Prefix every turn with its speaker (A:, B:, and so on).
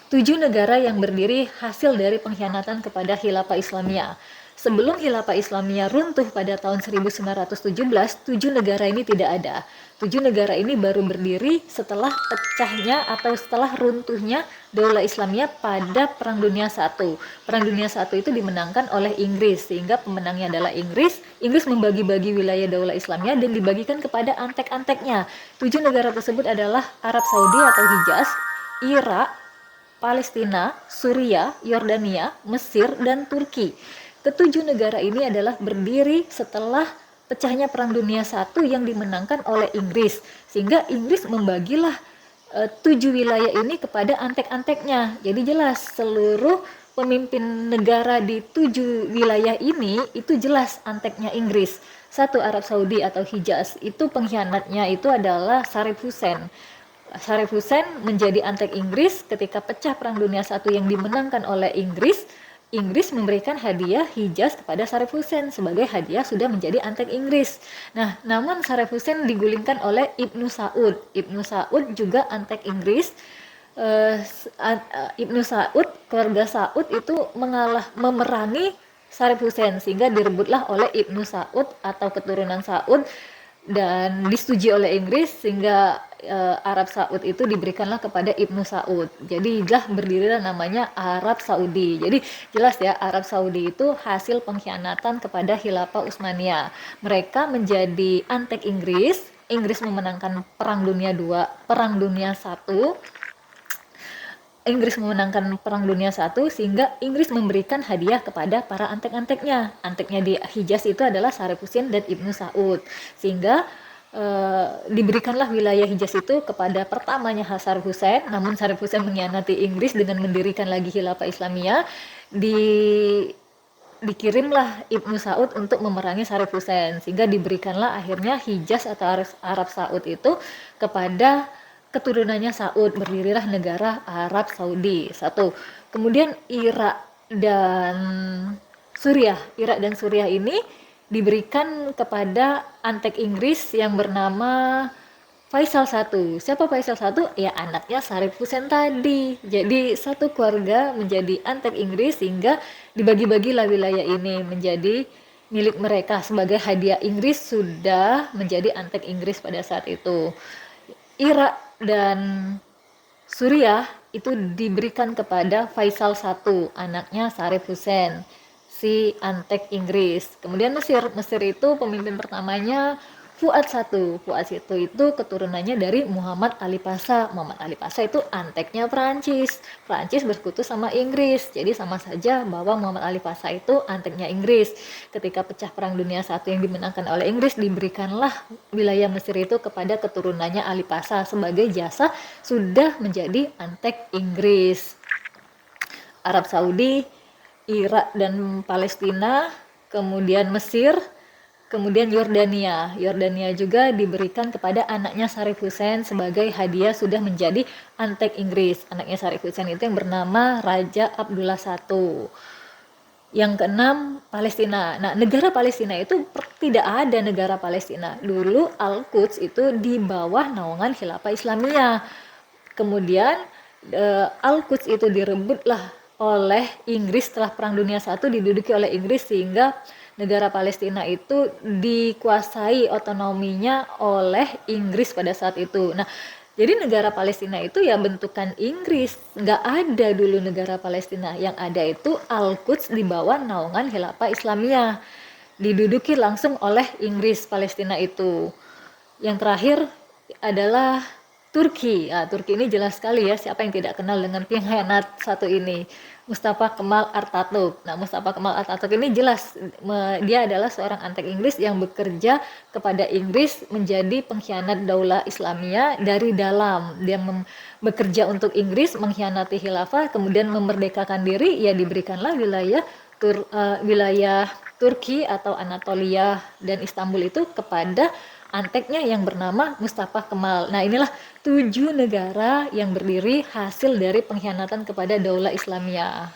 A: 7 negara yang berdiri hasil dari pengkhianatan kepada Khilafah Islamiyah. Sebelum Khilafah Islamiyah runtuh pada tahun 1917, 7 negara ini tidak ada. 7 negara ini baru berdiri setelah pecahnya atau setelah runtuhnya Daulah Islamiyah pada Perang Dunia I. Perang Dunia I itu dimenangkan oleh Inggris, sehingga pemenangnya adalah Inggris. Inggris membagi-bagi wilayah Daulah Islamiyah dan dibagikan kepada antek-anteknya. 7 negara tersebut adalah Arab Saudi atau Hijaz, Irak, Palestina, Suriah, Yordania, Mesir, dan Turki. Ketujuh negara ini adalah berdiri setelah pecahnya Perang Dunia I yang dimenangkan oleh Inggris, sehingga Inggris membagilah 7 wilayah ini kepada antek-anteknya. Jadi jelas seluruh pemimpin negara di 7 wilayah ini itu jelas anteknya Inggris. Satu, Arab Saudi atau Hijaz, itu pengkhianatnya itu adalah Saddam Hussein. Saddam Hussein menjadi antek Inggris ketika pecah Perang Dunia I yang dimenangkan oleh Inggris. Inggris memberikan hadiah Hijaz kepada Saddam Hussein sebagai hadiah sudah menjadi antek Inggris. Nah, namun Saddam Hussein digulingkan oleh Ibnu Saud. Ibnu Saud juga antek Inggris. Ibnu Saud, keluarga Saud itu memerangi Saddam Hussein, sehingga direbutlah oleh Ibnu Saud atau keturunan Saud dan disetujui oleh Inggris, sehingga Arab Saud itu diberikanlah kepada Ibnu Saud. Jadi berdirilah namanya Arab Saudi. Jadi jelas ya, Arab Saudi itu hasil pengkhianatan kepada Khilafah Utsmaniyah. Mereka menjadi antek Inggris. Inggris memenangkan Perang Dunia II, Perang Dunia I. Inggris memenangkan Perang Dunia I, sehingga Inggris memberikan hadiah kepada para antek-anteknya. Anteknya di Hijaz itu adalah Saddam Hussein dan Ibnu Saud, sehingga diberikanlah wilayah Hijaz itu kepada pertamanya Saddam Hussein. Namun Saddam Hussein mengkhianati Inggris dengan mendirikan lagi Khilafah Islamiyah. Dikirimlah Ibnu Saud untuk memerangi Saddam Hussein, sehingga diberikanlah akhirnya Hijaz atau Arab Saud itu kepada keturunannya Saud. Berdirilah negara Arab Saudi. Satu. Kemudian Irak dan Suriah ini diberikan kepada antek Inggris yang bernama Faisal I. Siapa Faisal I? Ya, anaknya Saddam Hussein tadi. Jadi satu keluarga menjadi antek Inggris, sehingga dibagi-bagilah wilayah ini menjadi milik mereka sebagai hadiah Inggris sudah menjadi antek Inggris pada saat itu. Irak dan Suriah itu diberikan kepada Faisal I, anaknya Saddam Hussein, si antek Inggris. Kemudian Mesir itu pemimpin pertamanya Fuad I. Fuad I itu keturunannya dari Muhammad Ali Pasha. Muhammad Ali Pasha itu anteknya Prancis. Prancis bersekutu sama Inggris. Jadi sama saja bahwa Muhammad Ali Pasha itu anteknya Inggris. Ketika pecah Perang Dunia I yang dimenangkan oleh Inggris, diberikanlah wilayah Mesir itu kepada keturunannya Ali Pasha sebagai jasa sudah menjadi antek Inggris. Arab Saudi, Irak dan Palestina, kemudian Mesir, kemudian Yordania. Yordania juga diberikan kepada anaknya Saddam Hussein sebagai hadiah sudah menjadi antek Inggris. Anaknya Saddam Hussein itu yang bernama Raja Abdullah I. Yang keenam, Palestina. Nah, negara Palestina itu tidak ada negara Palestina. Dulu Al-Quds itu di bawah naungan Khilafah Islamiyah. Kemudian Al-Quds itu direbutlah oleh Inggris setelah Perang Dunia I, diduduki oleh Inggris, sehingga negara Palestina itu dikuasai otonominya oleh Inggris pada saat itu. Nah, jadi negara Palestina itu ya bentukan Inggris, nggak ada dulu negara Palestina. Yang ada itu Al-Quds di bawah naungan Khilafah Islamiyah, diduduki langsung oleh Inggris Palestina itu. Yang terakhir adalah Turki. Turki ini jelas sekali ya, siapa yang tidak kenal dengan pengkhianat satu ini, Mustafa Kemal Atatürk. Nah, Mustafa Kemal Atatürk ini jelas dia adalah seorang antek Inggris yang bekerja kepada Inggris menjadi pengkhianat Daulah Islamiyah dari dalam. Dia bekerja untuk Inggris, mengkhianati khilafah, kemudian memerdekakan diri, ya diberikanlah wilayah Turki atau Anatolia dan Istanbul itu kepada anteknya yang bernama Mustafa Kemal. Nah, inilah 7 negara yang berdiri hasil dari pengkhianatan kepada Daulah Islamiyah.